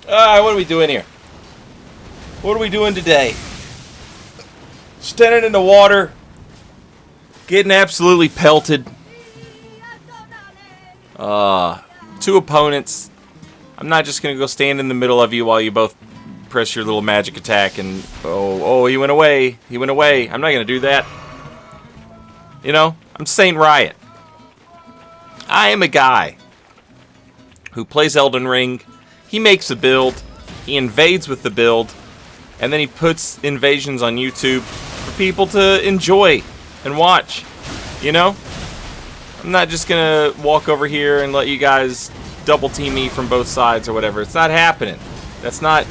What are we doing here? What are we doing today? Standing in the water. Getting absolutely pelted. Two opponents. I'm not just going to go stand in the middle of you while you both press your little magic attack and... Oh, he went away. He went away. I'm not going to do that. You know, I'm Saint Riot. I am a guy who plays Elden Ring. He makes a build. He invades with the build. And then he puts invasions on YouTube for people to enjoy and watch. You know? I'm not just going to walk over here and let you guys double team me from both sides or whatever. It's not happening. That's not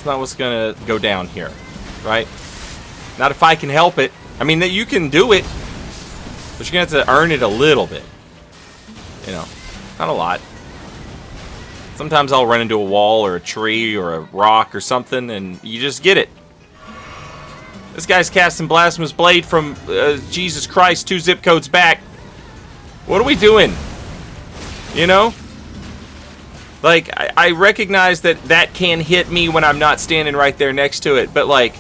what's going to go down here. Right? Not if I can help it. I mean, that you can do it. But you're going to have to earn it a little bit. You know, not a lot. Sometimes I'll run into a wall or a tree or a rock or something, and you just get it. This guy's casting Blasphemous Blade from Jesus Christ 2 zip codes back. What are we doing? You know? Like, I recognize that can hit me when I'm not standing right there next to it, but like,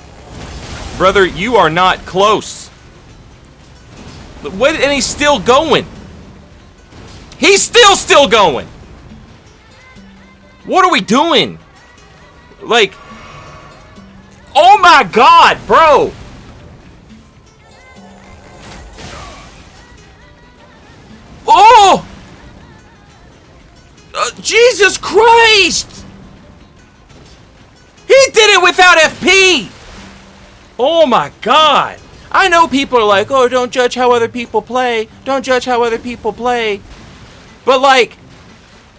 brother, you are not close. What? And he's still going. He's still going. What are we doing? Like, oh my God, bro. Oh! Jesus Christ! He did it without FP! Oh my God. I know people are like, oh, don't judge how other people play. Don't judge how other people play. But like,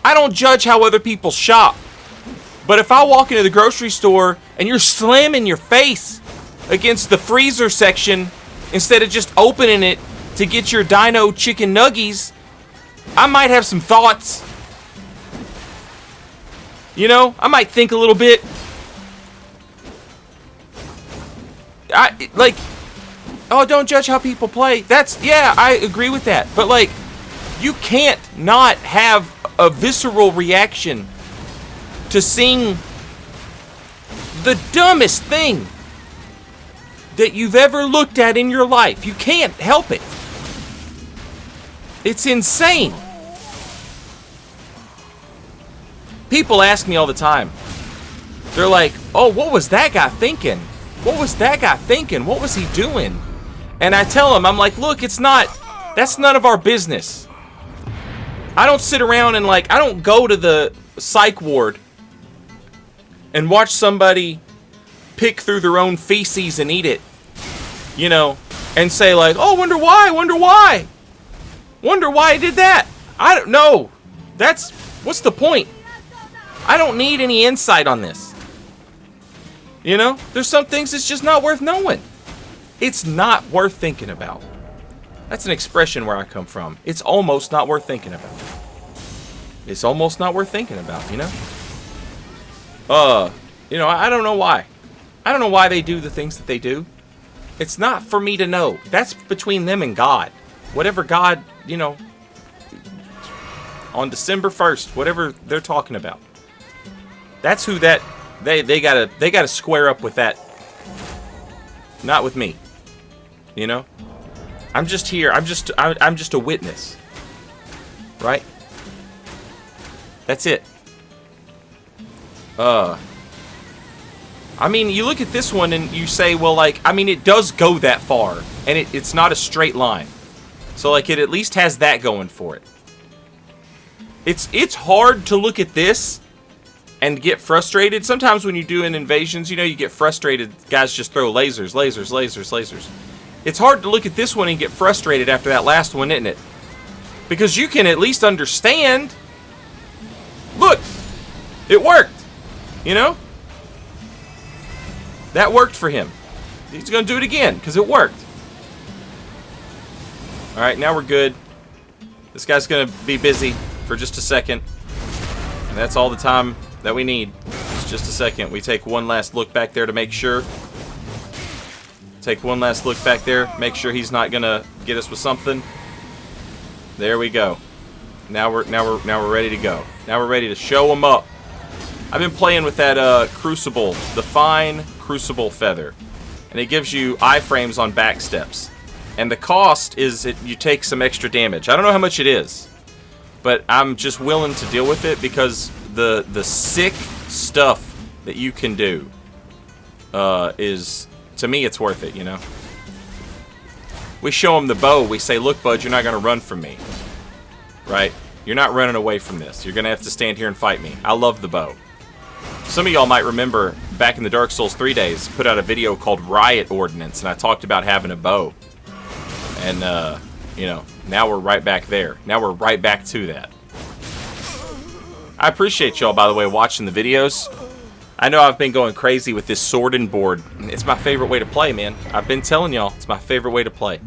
I don't judge how other people shop. But if I walk into the grocery store and you're slamming your face against the freezer section instead of just opening it to get your dino chicken nuggies, I might have some thoughts. You know, I might think a little bit. Oh, don't judge how people play. Yeah, I agree with that. But like, you can't not have a visceral reaction to seeing the dumbest thing that you've ever looked at in your life. You can't help it. It's insane. People ask me all the time. They're like, oh, what was that guy thinking? What was that guy thinking? What was he doing? And I tell them, I'm like, look, that's none of our business. I don't sit around and like, I don't go to the psych ward and watch somebody pick through their own feces and eat it, you know, and say like, oh, wonder why I did that. I don't know. What's the point? I don't need any insight on this. You know, there's some things it's just not worth knowing. It's not worth thinking about. That's an expression where I come from. It's almost not worth thinking about. It's almost not worth thinking about, you know? You know, I don't know why. I don't know why they do the things that they do. It's not for me to know. That's between them and God. Whatever God, you know, on December 1st, whatever they're talking about. That's who that they gotta square up with that. Not with me. You know? I'm just here. I'm just a witness. Right? That's it. I mean, you look at this one and you say, well, like, I mean, it does go that far. And it's not a straight line. So, like, it at least has that going for it. It's hard to look at this and get frustrated. Sometimes when you do in invasions, you know, you get frustrated. Guys just throw lasers. It's hard to look at this one and get frustrated after that last one, isn't it? Because you can at least understand. Look, it worked. You know? That worked for him. He's going to do it again because it worked. Alright, now we're good. This guy's going to be busy for just a second. And that's all the time that we need. It's just a second. We take one last look back there to make sure. Take one last look back there. Make sure he's not going to get us with something. There we go. Now we're ready to go. Now we're ready to show him up. I've been playing with that Crucible, the fine Crucible feather. And it gives you iframes on back steps. And the cost is you take some extra damage. I don't know how much it is, but I'm just willing to deal with it because the sick stuff that you can do is, to me, it's worth it, you know? We show him the bow. We say, look, bud, you're not going to run from me. Right? You're not running away from this. You're going to have to stand here and fight me. I love the bow. Some of y'all might remember, back in the Dark Souls 3 days, put out a video called Riot Ordnance, and I talked about having a bow. And, you know, now we're right back there. Now we're right back to that. I appreciate y'all, by the way, watching the videos. I know I've been going crazy with this sword and board. It's my favorite way to play, man. I've been telling y'all, it's my favorite way to play.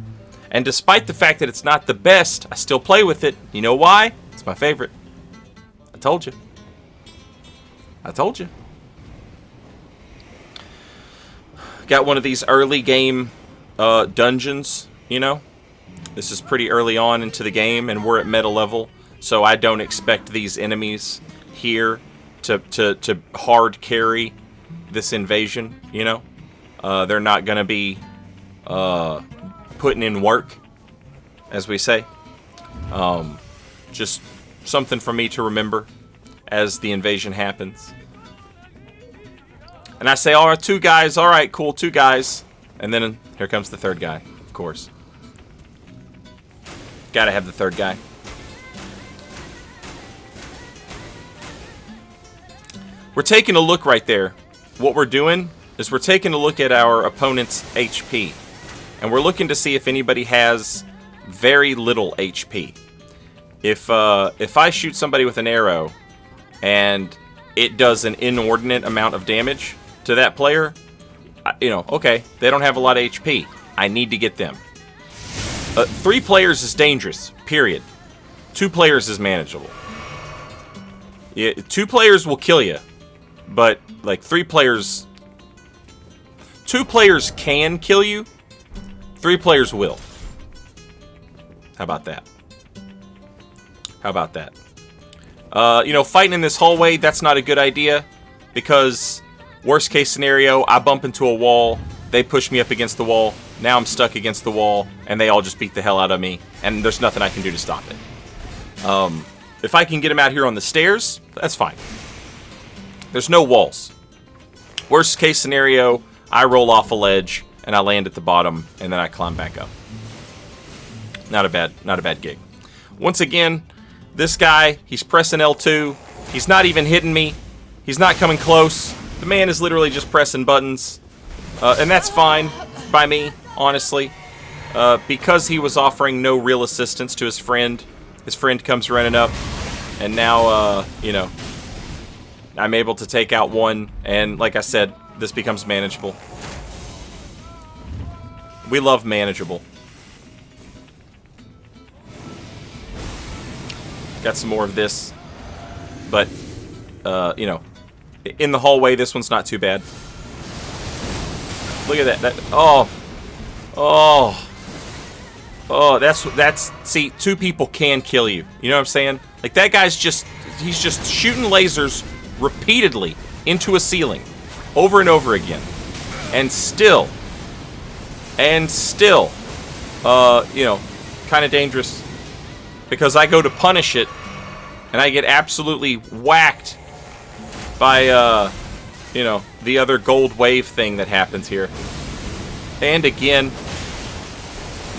And despite the fact that it's not the best, I still play with it. You know why? It's my favorite. I told you. I told you. Got one of these early game dungeons, you know? This is pretty early on into the game, and we're at meta level, so I don't expect these enemies here to hard carry this invasion, you know? They're not going to be putting in work, as we say. Just something for me to remember as the invasion happens. And I say, all right, 2 guys, all right, cool, 2 guys. And then here comes the 3rd guy, of course. Gotta have the 3rd guy. We're taking a look right there. What we're doing is we're taking a look at our opponent's HP. And we're looking to see if anybody has very little HP. If I shoot somebody with an arrow and it does an inordinate amount of damage to that player, you know, okay, they don't have a lot of HP. I need to get them. 3 players is dangerous, period. 2 players is manageable. Yeah, 2 players will kill you, but like 3 players... 2 players can kill you, 3 players will. How about that? How about that? You know, fighting in this hallway, that's not a good idea, because worst case scenario, I bump into a wall, they push me up against the wall, now I'm stuck against the wall, and they all just beat the hell out of me, and there's nothing I can do to stop it. If I can get them out here on the stairs, that's fine. There's no walls. Worst case scenario, I roll off a ledge, and I land at the bottom, and then I climb back up. Not a bad gig. Once again, this guy, he's pressing L2. He's not even hitting me. He's not coming close. The man is literally just pressing buttons. And that's fine by me, honestly. Because he was offering no real assistance to his friend comes running up. And now, you know, I'm able to take out one. And like I said, this becomes manageable. We love manageable. Got some more of this. But, you know, in the hallway, this one's not too bad. Look at that. That's, see, 2 people can kill you. You know what I'm saying? Like, that guy's he's just shooting lasers repeatedly into a ceiling over and over again. And still, you know, kind of dangerous. Because I go to punish it, and I get absolutely whacked by, you know, the other gold wave thing that happens here. And again,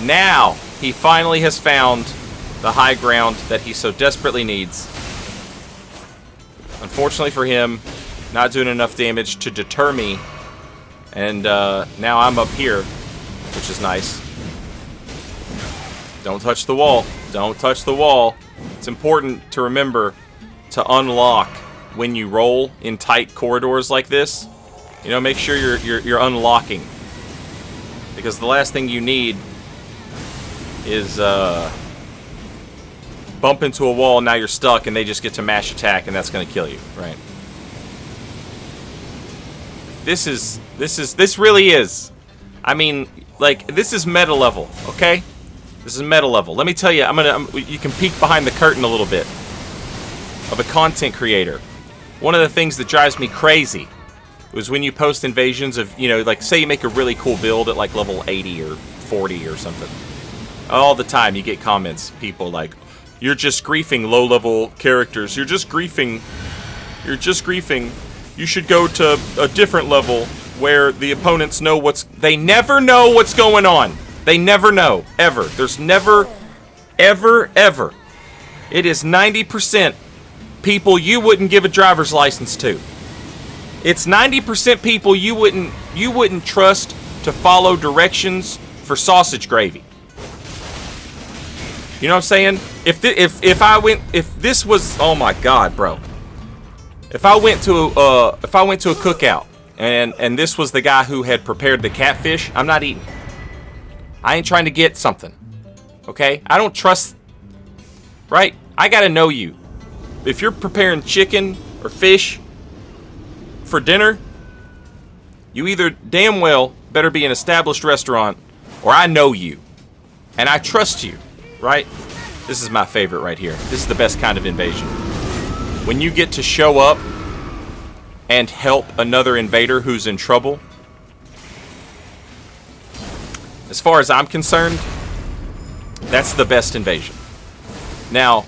now he finally has found the high ground that he so desperately needs. Unfortunately for him, not doing enough damage to deter me. And now I'm up here, which is nice. Don't touch the wall. Don't touch the wall. It's important to remember to unlock when you roll in tight corridors like this. You know, make sure you're unlocking. Because the last thing you need is bump into a wall and now you're stuck and they just get to mash attack and that's going to kill you, right? This really is. I mean, like, this is meta level, okay? This is meta level. Let me tell you, you can peek behind the curtain a little bit of a content creator. one of the things that drives me crazy was when you post invasions of, you know, like say you make a really cool build at like level 80 or 40 or something. All the time you get comments, people like, you're just griefing low-level characters. You're just griefing. You're just griefing. You should go to a different level where the opponents know they never know what's going on. They never know, ever. There's never, ever. It is 90% people you wouldn't give a driver's license to. It's 90% people you wouldn't trust to follow directions for sausage gravy. You know what I'm saying? If this was, oh my God, bro. If I went to a cookout and this was the guy who had prepared the catfish, I'm not eating. I ain't trying to get something. Okay? I don't trust, right? I gotta know you. If you're preparing chicken or fish for dinner, you either damn well better be an established restaurant or I know you and I trust you, right? This is my favorite right here. This is the best kind of invasion. When you get to show up and help another invader who's in trouble, as far as I'm concerned, that's the best invasion. Now,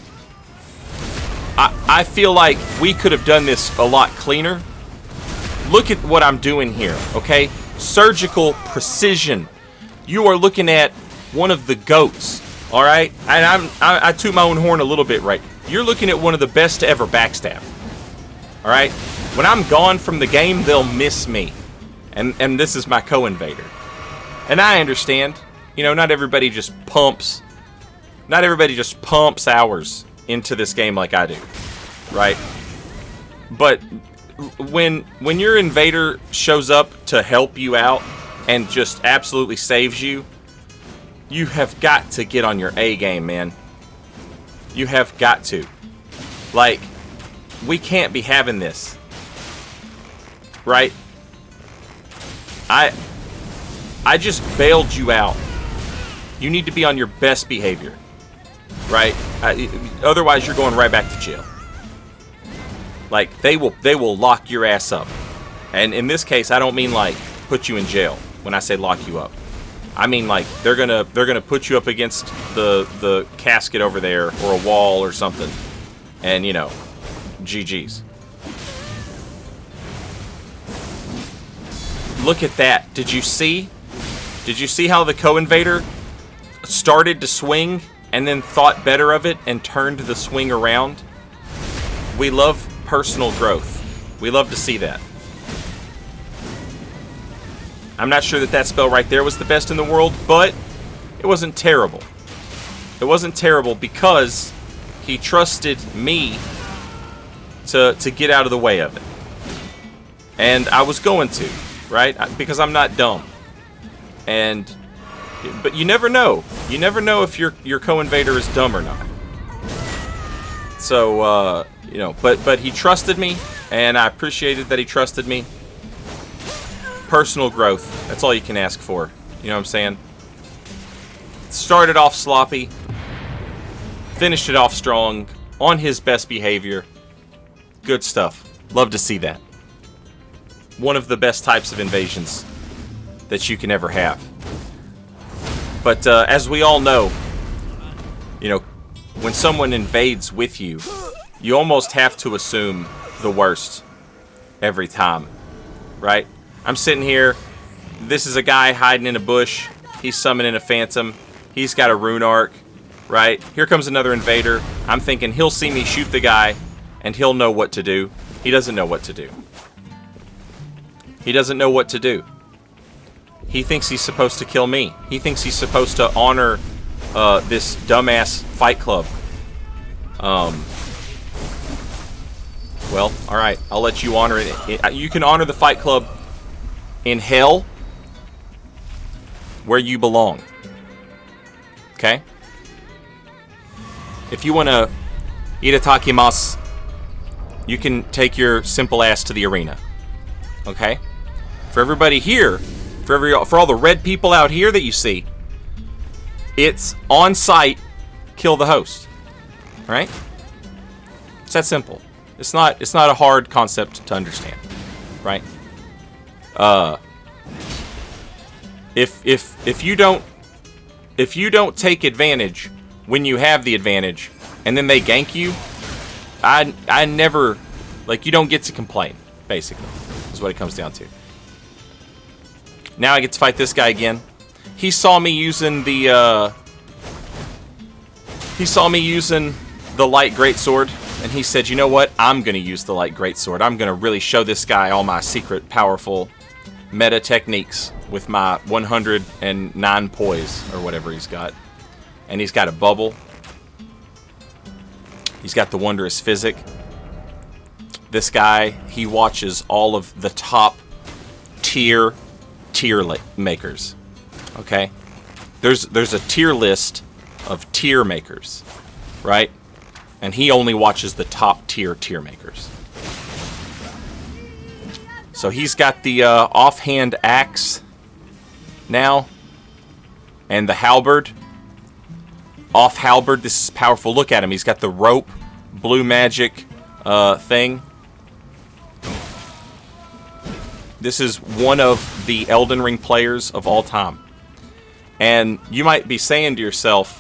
I feel like we could have done this a lot cleaner. Look at what I'm doing here, okay? Surgical precision. You are looking at one of the GOATs, all right? And I toot my own horn a little bit, right? You're looking at one of the best to ever backstab, all right? When I'm gone from the game, they'll miss me. And this is my co-invader. And I understand, you know, not everybody just pumps hours into this game like I do, right? But when your invader shows up to help you out and just absolutely saves you, you have got to get on your A game, man. You have got to. Like, we can't be having this, right? I just bailed you out. You need to be on your best behavior, right? Otherwise, you're going right back to jail. Like, they will lock your ass up. And in this case, I don't mean like put you in jail when I say lock you up. I mean like they're gonna put you up against the casket over there or a wall or something, and you know, GG's. Look at that. Did you see? Did you see how the co-invader started to swing and then thought better of it and turned the swing around? We love personal growth. We love to see that. I'm not sure that spell right there was the best in the world, but it wasn't terrible. It wasn't terrible because he trusted me to get out of the way of it. And I was going to, right? Because I'm not dumb. But you never know. You never know if your co-invader is dumb or not. So, you know, but he trusted me, and I appreciated that he trusted me. Personal growth. That's all you can ask for. You know what I'm saying? Started off sloppy. Finished it off strong. On his best behavior. Good stuff. Love to see that. One of the best types of invasions that you can ever have. But as we all know, you know, when someone invades with you, you almost have to assume the worst every time, right? I'm sitting here. This is a guy hiding in a bush. He's summoning a phantom. He's got a rune arc, right? Here comes another invader. I'm thinking he'll see me shoot the guy, and he'll know what to do. He doesn't know what to do. He doesn't know what to do. He thinks he's supposed to kill me. He thinks he's supposed to honor this dumbass fight club. Well, alright. I'll let you honor it. You can honor the fight club in hell where you belong. Okay? If you want to itadakimasu, you can take your simple ass to the arena. Okay? For everybody here, for all the red people out here that you see, it's on site, kill the host. Alright? It's that simple. It's not a hard concept to understand, right? If you don't take advantage when you have the advantage, and then they gank you, I never, like, you don't get to complain. Basically, is what it comes down to. Now I get to fight this guy again. He saw me using the light greatsword, and he said, "You know what? I'm gonna use the light greatsword. I'm gonna really show this guy all my secret, powerful meta techniques with my 109 poise or whatever he's got." And he's got a bubble. He's got the wondrous physic. This guy, he watches all of the top tier makers. Okay? There's a tier list of tier makers, right? And he only watches the top tier makers. So he's got the offhand axe now, and the halberd. Off halberd, this is powerful. Look at him. He's got the rope, blue magic thing. This is one of the Elden Ring players of all time. And you might be saying to yourself,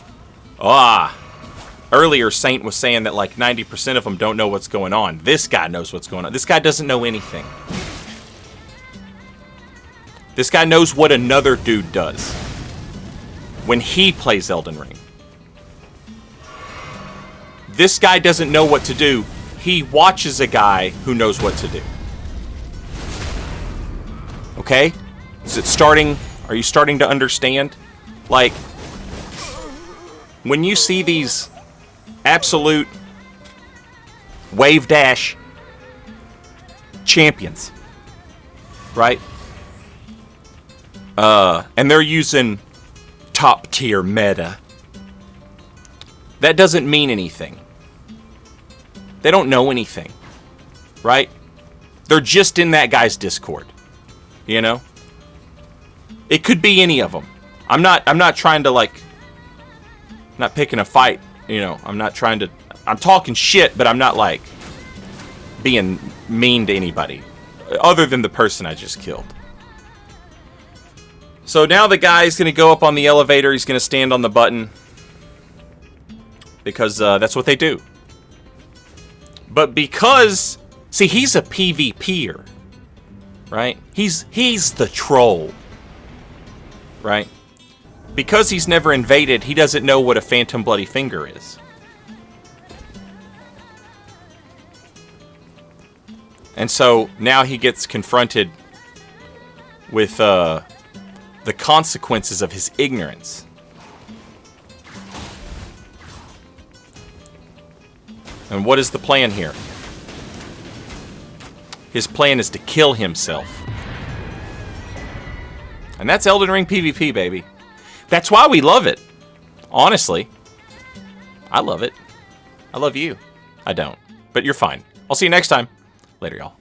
earlier Saint was saying that like 90% of them don't know what's going on. This guy knows what's going on. This guy doesn't know anything. This guy knows what another dude does when he plays Elden Ring. This guy doesn't know what to do. He watches a guy who knows what to do. Okay? Are you starting to understand? Like, when you see these absolute wave dash champions, right? And they're using top tier meta. That doesn't mean anything. They don't know anything, right? They're just in that guy's Discord, you know? It could be any of them. I'm not trying to, like, not picking a fight, you know? I'm talking shit, but I'm not, like, being mean to anybody other than the person I just killed. So now the guy's going to go up on the elevator. He's going to stand on the button because that's what they do. But because, see, he's a PvPer, right? He's the troll, right? Because he's never invaded, he doesn't know what a phantom bloody finger is. And so now he gets confronted with the consequences of his ignorance. And what is the plan here? His plan is to kill himself. And that's Elden Ring PvP, baby. That's why we love it. Honestly. I love it. I love you. I don't. But you're fine. I'll see you next time. Later, y'all.